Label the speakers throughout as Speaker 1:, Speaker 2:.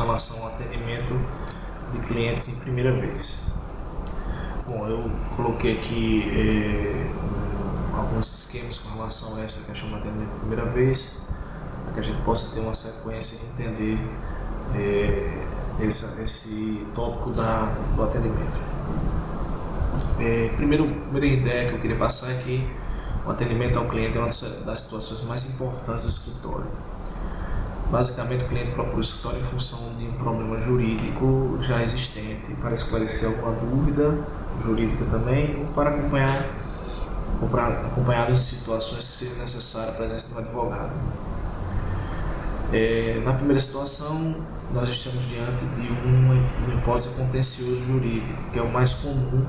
Speaker 1: relação ao atendimento de clientes em primeira vez. Bom, eu coloquei aqui alguns esquemas com relação a essa questão do atendimento de primeira vez, para que a gente possa ter uma sequência e entender esse tópico do atendimento. Primeira ideia que eu queria passar é que o atendimento ao cliente é uma das situações mais importantes do escritório. Basicamente, o cliente procura o escritório em função de um problema jurídico já existente, para esclarecer alguma dúvida jurídica também, ou para acompanhar em situações que seja necessária a presença de um advogado. Na primeira situação, nós estamos diante de uma hipótese contencioso jurídico, que é o mais comum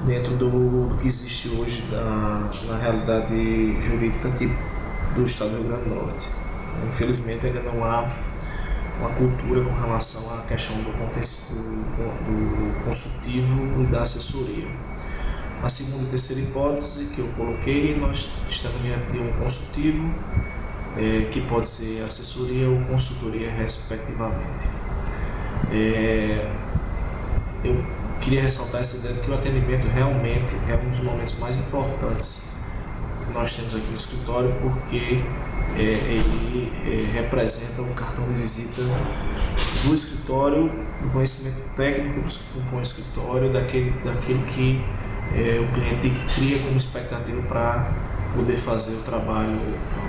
Speaker 1: dentro do que existe hoje na realidade jurídica aqui do estado do Rio Grande do Norte. Infelizmente, ainda não há uma cultura com relação à questão do consultivo e da assessoria. A segunda e terceira hipótese que eu coloquei, nós estamos diante de um consultivo, que pode ser assessoria ou consultoria respectivamente. Eu queria ressaltar essa ideia de que o atendimento realmente é um dos momentos mais importantes que nós temos aqui no escritório, porque ele representa um cartão de visita do escritório, do conhecimento técnico que compõe o escritório, daquilo que o cliente cria como expectativa para poder fazer o trabalho,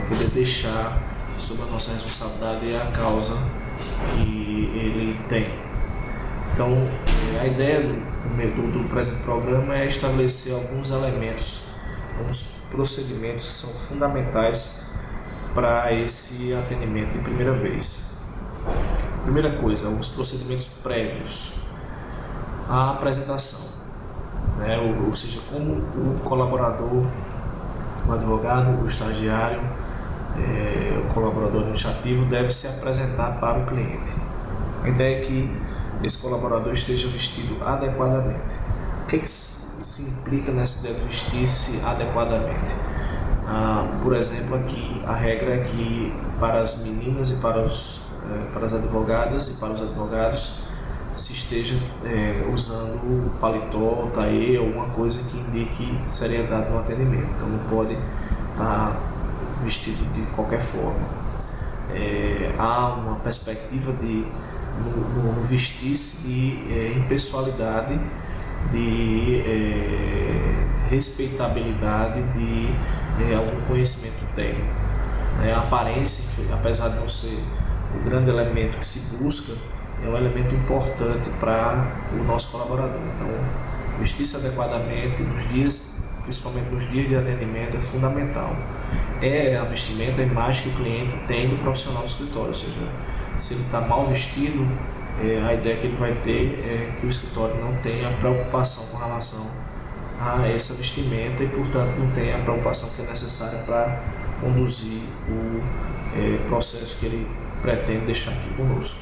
Speaker 1: poder deixar sob a nossa responsabilidade a causa que ele tem. Então, a ideia do presente programa é estabelecer alguns elementos, alguns procedimentos que são fundamentais para esse atendimento de primeira vez. Primeira coisa, os procedimentos prévios à apresentação, ou seja, como o colaborador, o advogado, o estagiário, o colaborador administrativo deve se apresentar para o cliente. A ideia é que esse colaborador esteja vestido adequadamente. O que se implica nessa ideia de vestir-se adequadamente? Por exemplo, aqui a regra é que para as meninas e para as advogadas e para os advogados se esteja usando paletó, taê, alguma coisa que indique seriedade no atendimento. Então não pode estar vestido de qualquer forma. Há uma perspectiva no vestir-se de impessoalidade, de respeitabilidade, de algum conhecimento técnico. A aparência, apesar de não ser o grande elemento que se busca, é um elemento importante para o nosso colaborador. Então, vestir-se adequadamente principalmente nos dias de atendimento, é fundamental. A vestimenta, a imagem que o cliente tem do profissional do escritório, ou seja, se ele está mal vestido, a ideia que ele vai ter é que o escritório não tenha preocupação com relação a essa vestimenta e, portanto, não tenha a preocupação que é necessária para conduzir o processo que ele pretende deixar aqui conosco.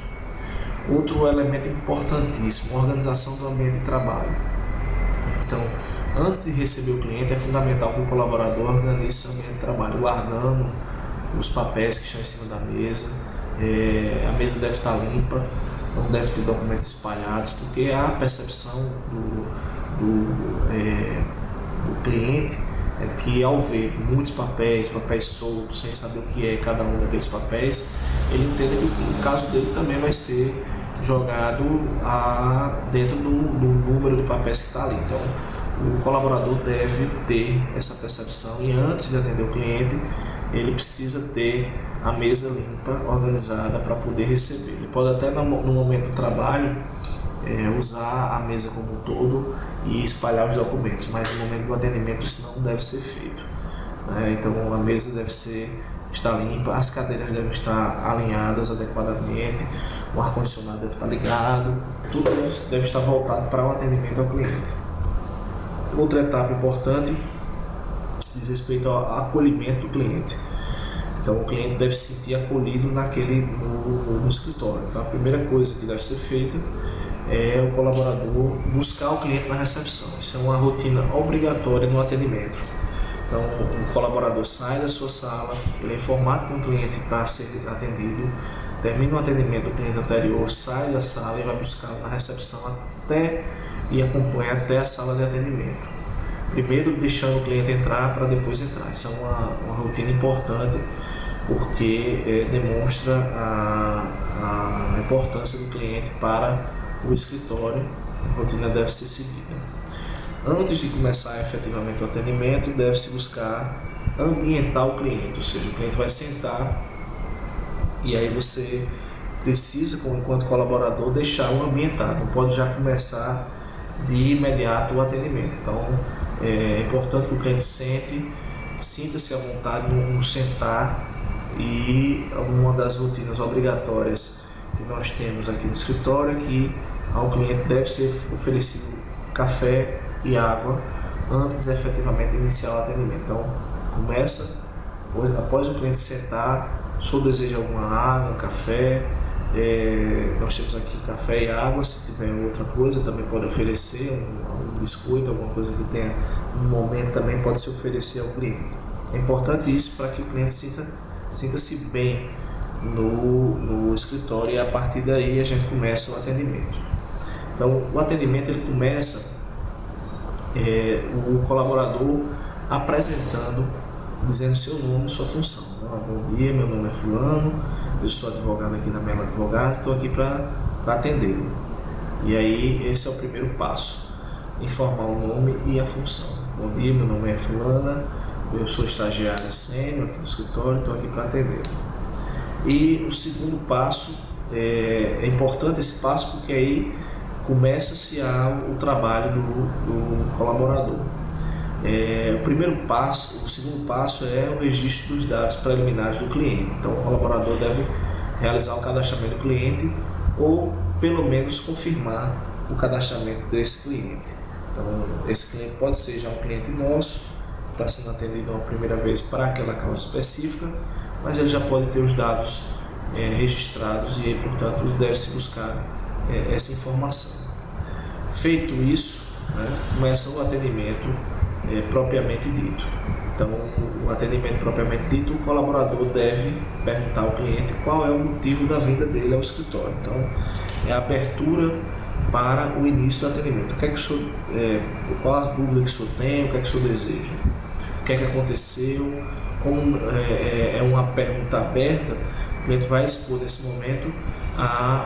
Speaker 1: Outro elemento importantíssimo, organização do ambiente de trabalho. Então, antes de receber o cliente, é fundamental que o colaborador organize seu ambiente de trabalho, guardando os papéis que estão em cima da mesa. A mesa deve estar limpa, não deve ter documentos espalhados, porque a percepção do cliente é que, ao ver muitos papéis soltos, sem saber o que é cada um daqueles papéis, ele entende que o caso dele também vai ser jogado dentro do número de papéis que está ali. Então, o colaborador deve ter essa percepção e, antes de atender o cliente, ele precisa ter a mesa limpa, organizada, para poder receber. Ele pode até, no momento do trabalho, usar a mesa como um todo e espalhar os documentos, mas no momento do atendimento isso não deve ser feito. Então, a mesa deve estar limpa, as cadeiras devem estar alinhadas adequadamente, o ar-condicionado deve estar ligado, tudo deve estar voltado para o atendimento ao cliente. Outra etapa importante diz respeito ao acolhimento do cliente. Então, o cliente deve se sentir acolhido no escritório. Então, a primeira coisa que deve ser feita é o colaborador buscar o cliente na recepção. Isso é uma rotina obrigatória no atendimento. Então, o colaborador sai da sua sala, ele é informado com o cliente para ser atendido, termina o atendimento do cliente anterior, sai da sala e vai buscar na recepção e acompanha até a sala de atendimento. Primeiro deixando o cliente entrar para depois entrar. Isso é uma rotina importante porque demonstra a importância do cliente para o escritório. A rotina deve ser seguida. Antes de começar efetivamente o atendimento, deve-se buscar ambientar o cliente, ou seja, o cliente vai sentar e aí você precisa, enquanto colaborador, deixá-lo ambientado, não pode já começar de imediato o atendimento. Então é importante que o cliente sinta-se à vontade no sentar, e uma das rotinas obrigatórias que nós temos aqui no escritório é que ao cliente deve ser oferecido café e água antes efetivamente de iniciar o atendimento. Então começa, após o cliente sentar, se deseja alguma água, um café, nós temos aqui café e água. Se tiver outra coisa também pode oferecer, um biscoito, alguma coisa que tenha no momento também pode se oferecer ao cliente. É importante isso para que o cliente sinta-se bem no escritório, e a partir daí a gente começa o atendimento. Então o atendimento ele começa o colaborador apresentando, dizendo seu nome e sua função. Bom dia, meu nome é fulano, eu sou advogado aqui na Melo Advogados, estou aqui para atendê-lo. E aí esse é o primeiro passo, informar o nome e a função. Bom dia, meu nome é fulana, eu sou estagiário sênior aqui do escritório, estou aqui para atendê-lo. E o segundo passo, é importante esse passo porque aí começa-se o trabalho do colaborador. O segundo passo é o registro dos dados preliminares do cliente. Então o colaborador deve realizar o cadastramento do cliente ou pelo menos confirmar o cadastramento desse cliente. Então esse cliente pode ser já um cliente nosso, está sendo atendido uma primeira vez para aquela causa específica, mas ele já pode ter os dados registrados e aí, portanto, deve-se buscar essa informação. Feito isso, começa o atendimento propriamente dito. Então, o atendimento propriamente dito, o colaborador deve perguntar ao cliente qual é o motivo da vinda dele ao escritório. Então, é a abertura para o início do atendimento. O que é que o senhor, qual a dúvida que o senhor tem, o que é que o senhor deseja? O que é que aconteceu? Como é uma pergunta aberta, o cliente vai expor nesse momento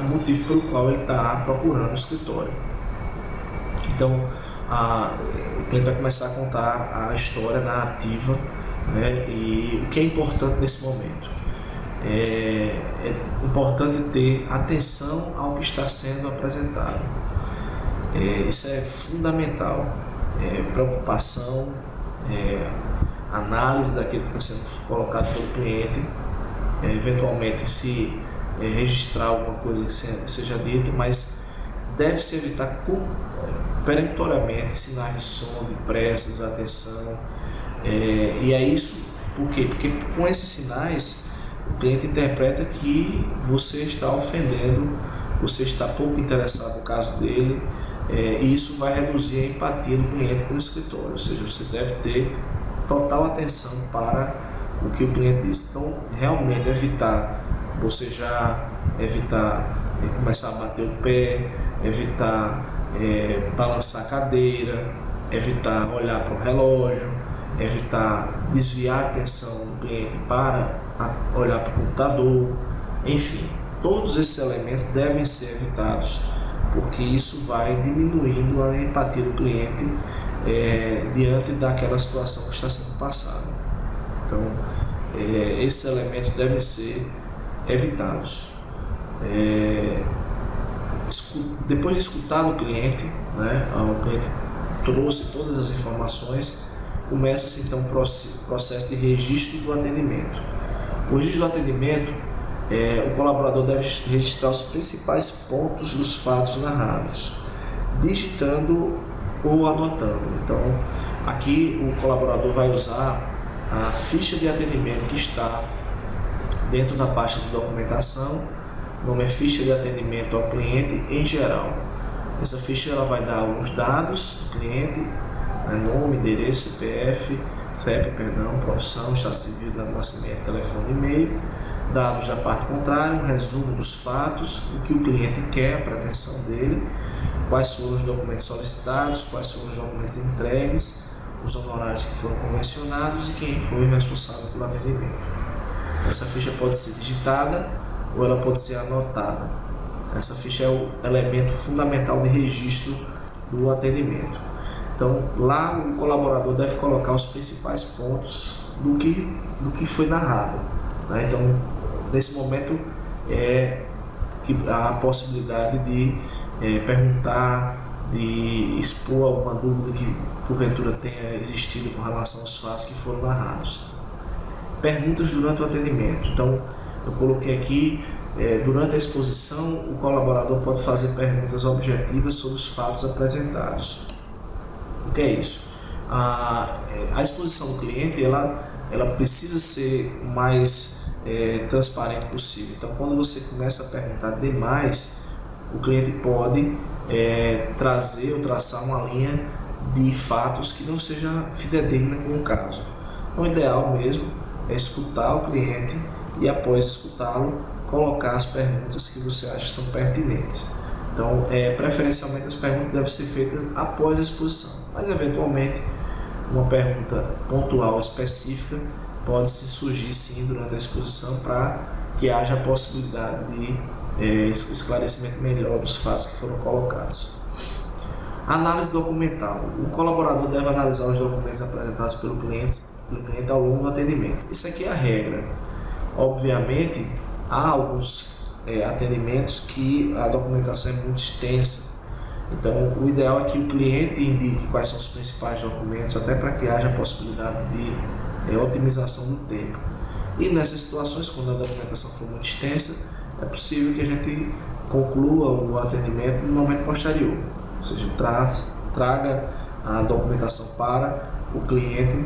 Speaker 1: o motivo pelo qual ele está procurando o escritório. Então, o cliente vai começar a contar a história narrativa, e o que é importante nesse momento? É importante ter atenção ao que está sendo apresentado. Isso é fundamental. Preocupação, análise daquilo que está sendo colocado pelo cliente, eventualmente se registrar alguma coisa que seja dita, mas deve-se evitar peremptoriamente sinais de som, de pressa, desatenção. E é isso, por quê? Porque com esses sinais o cliente interpreta que você está ofendendo, você está pouco interessado no caso dele, e isso vai reduzir a empatia do cliente com o escritório, ou seja, você deve ter total atenção para o que o cliente diz. Então, realmente evitar começar a bater o pé, evitar balançar a cadeira, evitar olhar para o relógio, evitar desviar a atenção do cliente para olhar para o computador. Enfim, todos esses elementos devem ser evitados, porque isso vai diminuindo a empatia do cliente diante daquela situação que está sendo passada. Então, esses elementos devem ser evitados. Depois de escutar o cliente, o cliente trouxe todas as informações, começa-se então o processo de registro do atendimento. O registro do atendimento, o colaborador deve registrar os principais pontos dos fatos narrados, digitando ou anotando. Então, aqui o colaborador vai usar a ficha de atendimento que está dentro da pasta de documentação. O nome é ficha de atendimento ao cliente em geral. Essa ficha ela vai dar alguns dados do cliente, nome, endereço, CPF, profissão, estado civil, data de nascimento, telefone e e-mail. dados da parte contrária, um resumo dos fatos, o que o cliente quer, a pretensão dele, quais foram os documentos solicitados, quais foram os documentos entregues, os honorários que foram convencionados e quem foi responsável pelo atendimento. Essa ficha pode ser digitada ou ela pode ser anotada. Essa ficha é o elemento fundamental de registro do atendimento. Então, lá o colaborador deve colocar os principais pontos do que foi narrado, né? Então, nesse momento, que há a possibilidade de perguntar, de expor alguma dúvida que porventura tenha existido com relação aos fatos que foram narrados. Perguntas durante o atendimento. Então, eu coloquei aqui, durante a exposição, o colaborador pode fazer perguntas objetivas sobre os fatos apresentados. O que é isso? A exposição do cliente, ela precisa ser o mais transparente possível. Então, quando você começa a perguntar demais, o cliente pode trazer ou traçar uma linha de fatos que não seja fidedigna com o caso. O ideal mesmo é escutar o cliente e, após escutá-lo, colocar as perguntas que você acha que são pertinentes. Então, preferencialmente as perguntas devem ser feitas após a exposição, mas eventualmente uma pergunta pontual específica pode surgir sim durante a exposição para que haja a possibilidade de esclarecimento melhor dos fatos que foram colocados. Análise documental. O colaborador deve analisar os documentos apresentados pelo cliente ao longo do atendimento. Isso aqui é a regra. Obviamente, há alguns atendimentos que a documentação é muito extensa. Então, o ideal é que o cliente indique quais são os principais documentos, até para que haja a possibilidade de otimização do tempo. E nessas situações, quando a documentação for muito extensa, é possível que a gente conclua o atendimento no momento posterior. Ou seja, traga a documentação para o cliente,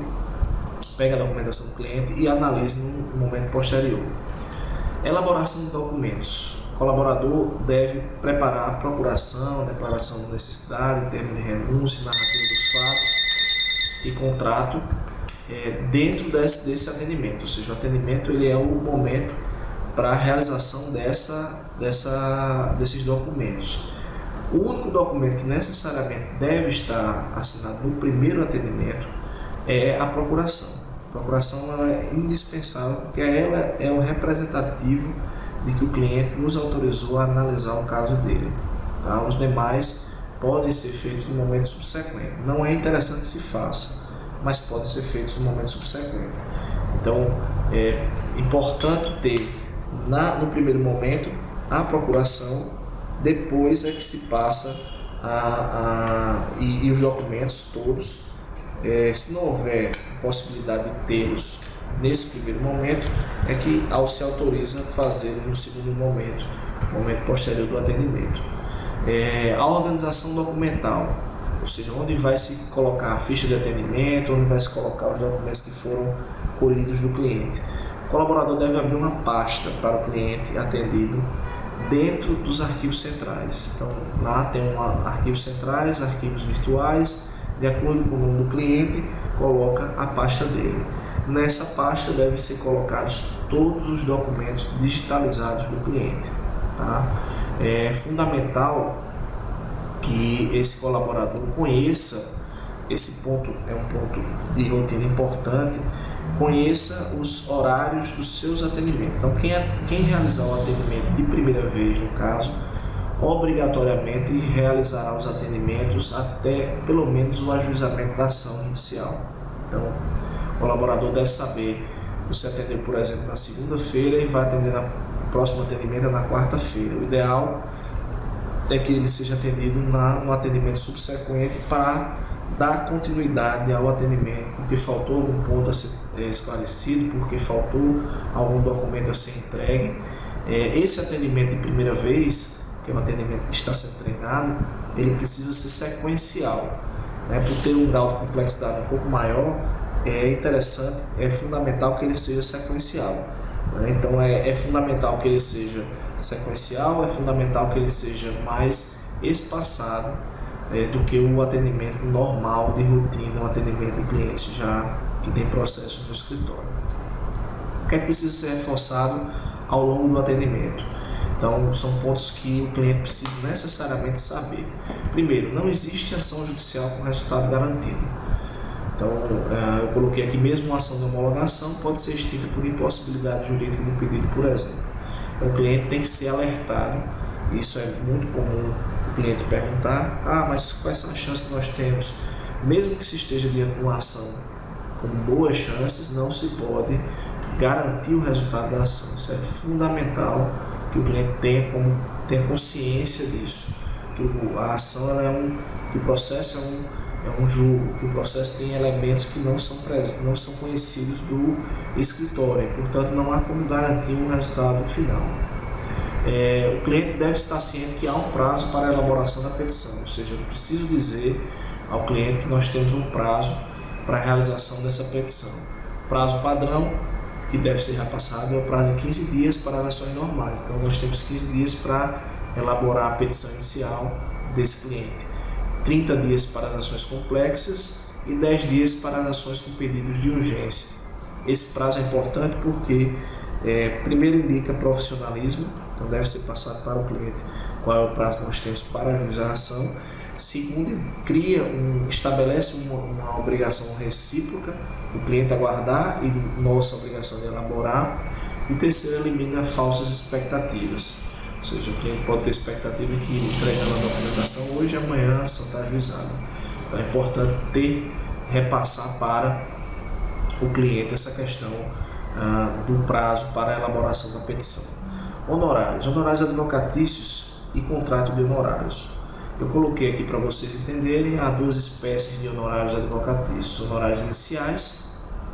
Speaker 1: pega a documentação do cliente e analise no momento posterior. Elaboração de documentos. O colaborador deve preparar a procuração, declaração de necessidade, termo de renúncia, narrativa dos fatos e contrato dentro desse atendimento. Ou seja, o atendimento ele é o momento para a realização desses documentos. O único documento que necessariamente deve estar assinado no primeiro atendimento é a procuração. A procuração ela é indispensável porque ela é o representativo de que o cliente nos autorizou a analisar o caso dele. Tá? Os demais podem ser feitos no momento subsequente. Não é interessante que se faça, mas podem ser feitos no momento subsequente. Então, é importante ter no primeiro momento a procuração, depois é que se passa e os documentos todos. Se não houver possibilidade de tê-los nesse primeiro momento, é que se autoriza fazê-los no segundo momento posterior do atendimento. A organização documental, ou seja, onde vai se colocar a ficha de atendimento, onde vai se colocar os documentos que foram colhidos do cliente. O colaborador deve abrir uma pasta para o cliente atendido dentro dos arquivos centrais. Então, lá tem arquivos centrais, arquivos virtuais. De acordo com o nome do cliente, coloca a pasta dele. Nessa pasta devem ser colocados todos os documentos digitalizados do cliente. Tá? É fundamental que esse colaborador conheça, esse ponto é um ponto de rotina importante, conheça os horários dos seus atendimentos. Então, quem realizar o atendimento de primeira vez, no caso, obrigatoriamente realizará os atendimentos até pelo menos o ajuizamento da ação judicial. Então, o colaborador deve saber, você atendeu, por exemplo, na segunda-feira e vai atender no próximo atendimento na quarta-feira. O ideal é que ele seja atendido no atendimento subsequente para dar continuidade ao atendimento, porque faltou algum ponto a ser esclarecido, porque faltou algum documento a ser entregue. Esse atendimento de primeira vez, que é um atendimento que está sendo treinado, ele precisa ser sequencial, né? Por ter um grau de complexidade um pouco maior, é interessante, é fundamental que ele seja sequencial, né? Então é fundamental que ele seja sequencial, é fundamental que ele seja mais espaçado do que o atendimento normal de rotina, um atendimento de cliente já que tem processos no escritório. O que é que precisa ser reforçado ao longo do atendimento. Então, são pontos que o cliente precisa necessariamente saber. Primeiro, não existe ação judicial com resultado garantido. Então, eu coloquei aqui mesmo uma ação de homologação pode ser extinta por impossibilidade jurídica do pedido, por exemplo. Então, o cliente tem que ser alertado. Isso é muito comum o cliente perguntar: mas quais são as chances que nós temos? Mesmo que se esteja diante de uma ação com boas chances, não se pode garantir o resultado da ação. Isso é fundamental que o cliente tenha consciência disso. Que a ação que o processo é um jogo, que o processo tem elementos que não são conhecidos do escritório, portanto não há como garantir um resultado final. O cliente deve estar ciente que há um prazo para a elaboração da petição, ou seja, eu preciso dizer ao cliente que nós temos um prazo para a realização dessa petição. Prazo padrão, que deve ser repassado, é o prazo de 15 dias para as ações normais. Então nós temos 15 dias para elaborar a petição inicial desse cliente, 30 dias para as ações complexas e 10 dias para as ações com pedidos de urgência. Esse prazo é importante porque primeiro indica profissionalismo, então deve ser passado para o cliente qual é o prazo que nós temos para ajuizar a ação. Segundo, estabelece uma obrigação recíproca, o cliente aguardar e nossa obrigação de elaborar. E terceiro, elimina falsas expectativas, ou seja, o cliente pode ter expectativa que entregando a documentação hoje e amanhã a ação está ajuizada. Então é importante repassar para o cliente essa questão do prazo para a elaboração da petição. Honorários advocatícios e contrato de honorários. Eu coloquei aqui para vocês entenderem, há duas espécies de honorários advocatícios: honorários iniciais,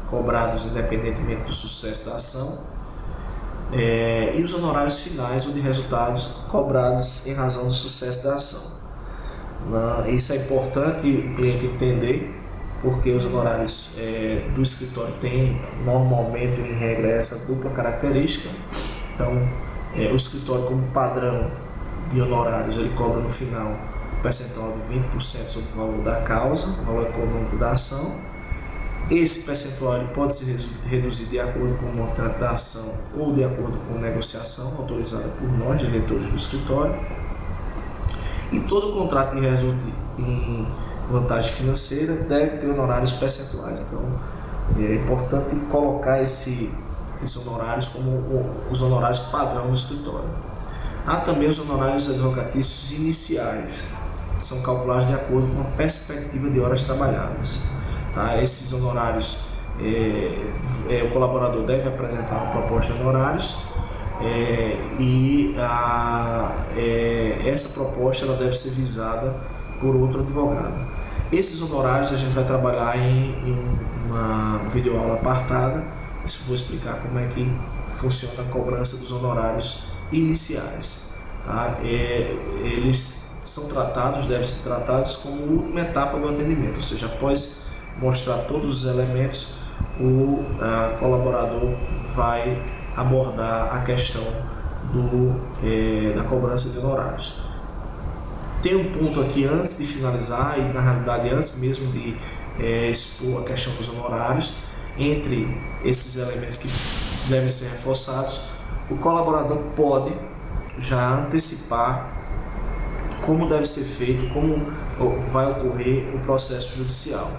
Speaker 1: cobrados independentemente do sucesso da ação, e os honorários finais ou de resultados cobrados em razão do sucesso da ação. Isso é importante o cliente entender, porque os honorários do escritório têm normalmente, em regra, essa dupla característica. Então, o escritório, como padrão de honorários, ele cobra no final um percentual de 20% sobre o valor da causa, o valor econômico da ação. Esse percentual ele pode ser reduzido de acordo com o montante da ação ou de acordo com a negociação autorizada por nós, diretores do escritório. E todo contrato que resulte em vantagem financeira deve ter honorários percentuais. Então, é importante colocar esses honorários como os honorários padrão do escritório. Há também os honorários advocatícios iniciais, que são calculados de acordo com a perspectiva de horas trabalhadas. Esses honorários, o colaborador deve apresentar uma proposta de honorários essa proposta ela deve ser visada por outro advogado. Esses honorários a gente vai trabalhar em uma videoaula apartada. Eu vou explicar como é que funciona a cobrança dos honorários iniciais. Eles devem ser tratados como última etapa do atendimento, ou seja, após mostrar todos os elementos, o colaborador vai abordar a questão da cobrança de honorários. Tem um ponto aqui antes de finalizar, e na realidade antes mesmo de expor a questão dos honorários. Entre esses elementos que devem ser reforçados, o colaborador pode já antecipar como deve ser feito, como vai ocorrer o processo judicial.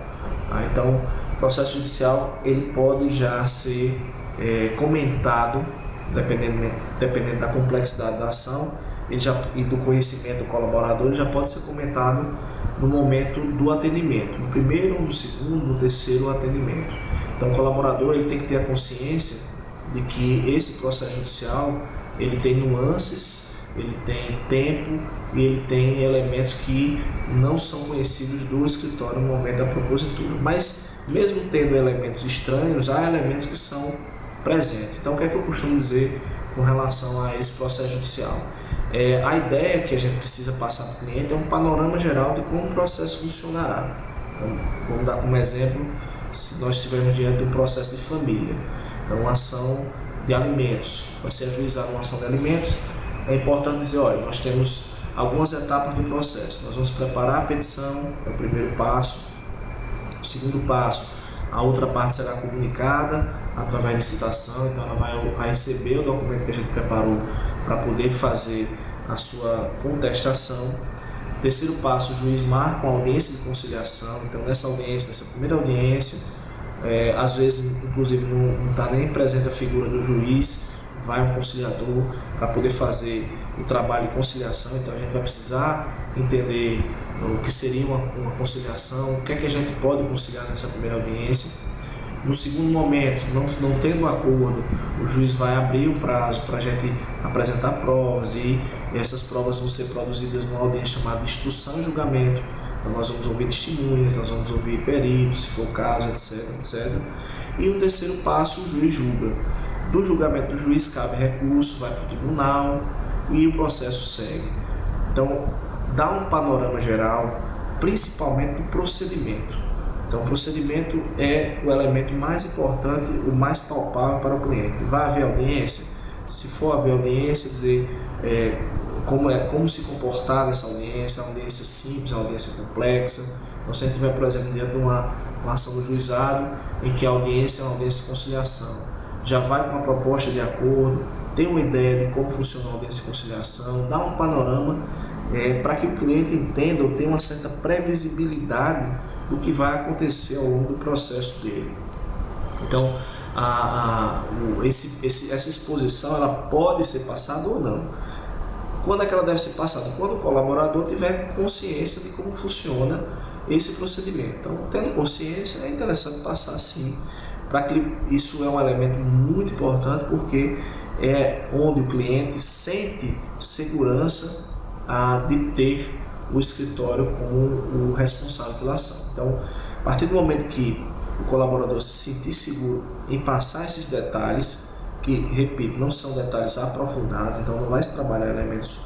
Speaker 1: Então, o processo judicial ele pode já ser comentado, dependendo da complexidade da ação e do conhecimento do colaborador, ele já pode ser comentado no momento do atendimento, no primeiro, no segundo, no terceiro atendimento. Então, o colaborador ele tem que ter a consciência de que esse processo judicial ele tem nuances, ele tem tempo e ele tem elementos que não são conhecidos do escritório no momento da propositura. Mas, mesmo tendo elementos estranhos, há elementos que são presentes. Então, o que é que eu costumo dizer com relação a esse processo judicial? A ideia que a gente precisa passar para o cliente é um panorama geral de como o processo funcionará. Então, vamos dar como exemplo, se nós estivermos diante do processo de família. Então, uma ação de alimentos, vai ser ajuizada uma ação de alimentos. É importante dizer, olha, nós temos algumas etapas do processo. Nós vamos preparar a petição, é o primeiro passo. O segundo passo, a outra parte será comunicada, através de citação, então ela vai receber o documento que a gente preparou para poder fazer a sua contestação. Terceiro passo, o juiz marca uma audiência de conciliação. Então nessa primeira audiência, às vezes inclusive não está nem presente a figura do juiz, vai um conciliador para poder fazer o trabalho de conciliação. Então a gente vai precisar entender o que seria uma conciliação, o que é que a gente pode conciliar nessa primeira audiência. No segundo momento, não tendo acordo, o juiz vai abrir o prazo para a gente apresentar provas, e essas provas vão ser produzidas numa audiência chamada instrução e julgamento. Então nós vamos ouvir testemunhas, nós vamos ouvir peritos, se for o caso, etc. E no terceiro passo, o juiz julga. Do julgamento do juiz cabe recurso, vai para o tribunal e o processo segue. Então dá um panorama geral, principalmente do procedimento. Então o procedimento é o elemento mais importante, o mais palpável para o cliente. Vai haver audiência? Se for haver audiência, dizer como se comportar nessa audiência, uma audiência simples, uma audiência complexa. Então se a gente tiver, por exemplo, diante de uma ação do juizado em que a audiência é uma audiência de conciliação, já vai com uma proposta de acordo, tem uma ideia de como funciona a audiência de conciliação, dá um panorama para que o cliente entenda ou tenha uma certa previsibilidade do que vai acontecer ao longo do processo dele. Então, essa exposição ela pode ser passada ou não. Quando é que ela deve ser passada? Quando o colaborador tiver consciência de como funciona esse procedimento. Então, tendo consciência, é interessante passar sim, para que isso é um elemento muito importante, porque é onde o cliente sente segurança de ter o escritório como o responsável pela ação. Então, a partir do momento que o colaborador se sentir seguro em passar esses detalhes, que, repito, não são detalhes aprofundados, então não vai se trabalhar elementos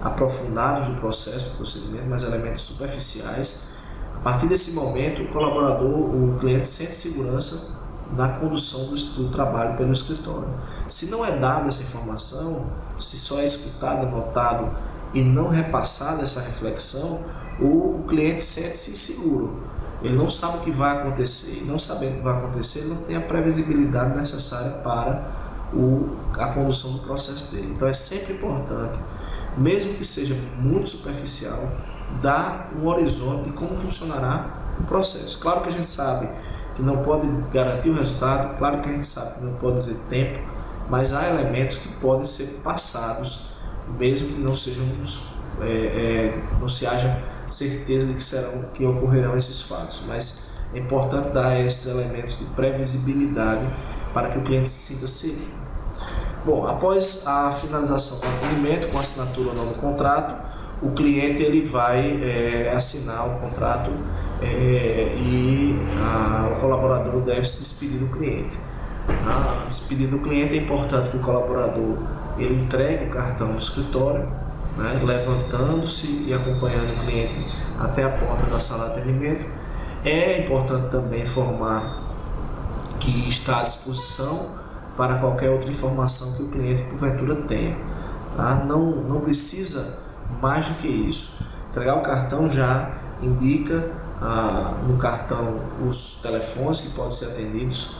Speaker 1: aprofundados do processo, do procedimento, mas elementos superficiais. A partir desse momento, o cliente sente segurança na condução do trabalho pelo escritório. Se não é dada essa informação, se só é escutado, anotado e não repassada essa reflexão, o cliente sente-se inseguro. Ele não sabe o que vai acontecer, e não sabendo o que vai acontecer, ele não tem a previsibilidade necessária para a condução do processo dele. Então é sempre importante, mesmo que seja muito superficial, dar um horizonte de como funcionará o processo. Claro que a gente sabe que não pode garantir o resultado, claro que a gente sabe que não pode dizer tempo, mas há elementos que podem ser passados, mesmo que não sejam, não se haja certeza de que ocorrerão esses fatos, mas é importante dar esses elementos de previsibilidade para que o cliente se sinta seguro. Bom, após a finalização do atendimento, com assinatura ou não do contrato, o cliente ele vai assinar o contrato e o colaborador deve se despedir do cliente. Despedir do cliente, é importante que o colaborador ele entregue o cartão no escritório, né, levantando-se e acompanhando o cliente até a porta da sala de atendimento. É importante também informar que está à disposição para qualquer outra informação que o cliente porventura tenha. Não precisa mais do que isso. Entregar o cartão já indica no cartão os telefones que podem ser atendidos,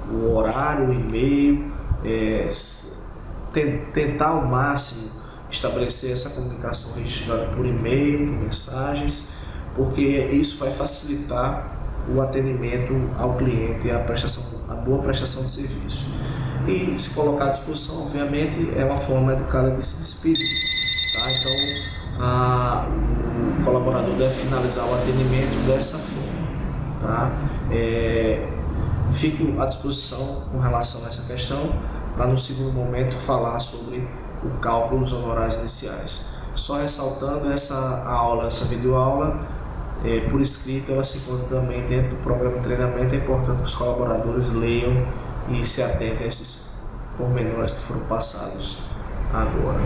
Speaker 1: o horário, o e-mail, tentar ao máximo estabelecer essa comunicação registrada por e-mail, por mensagens, porque isso vai facilitar o atendimento ao cliente e a boa prestação de serviço. E se colocar à disposição, obviamente, é uma forma educada de se despedir. Então, o colaborador deve finalizar o atendimento dessa forma. Fico à disposição com relação a essa questão, para no segundo momento falar sobre o cálculo dos honorários iniciais. Só ressaltando, essa videoaula por escrito, ela se encontra também dentro do programa de treinamento. É importante que os colaboradores leiam e se atentem a esses pormenores que foram passados agora.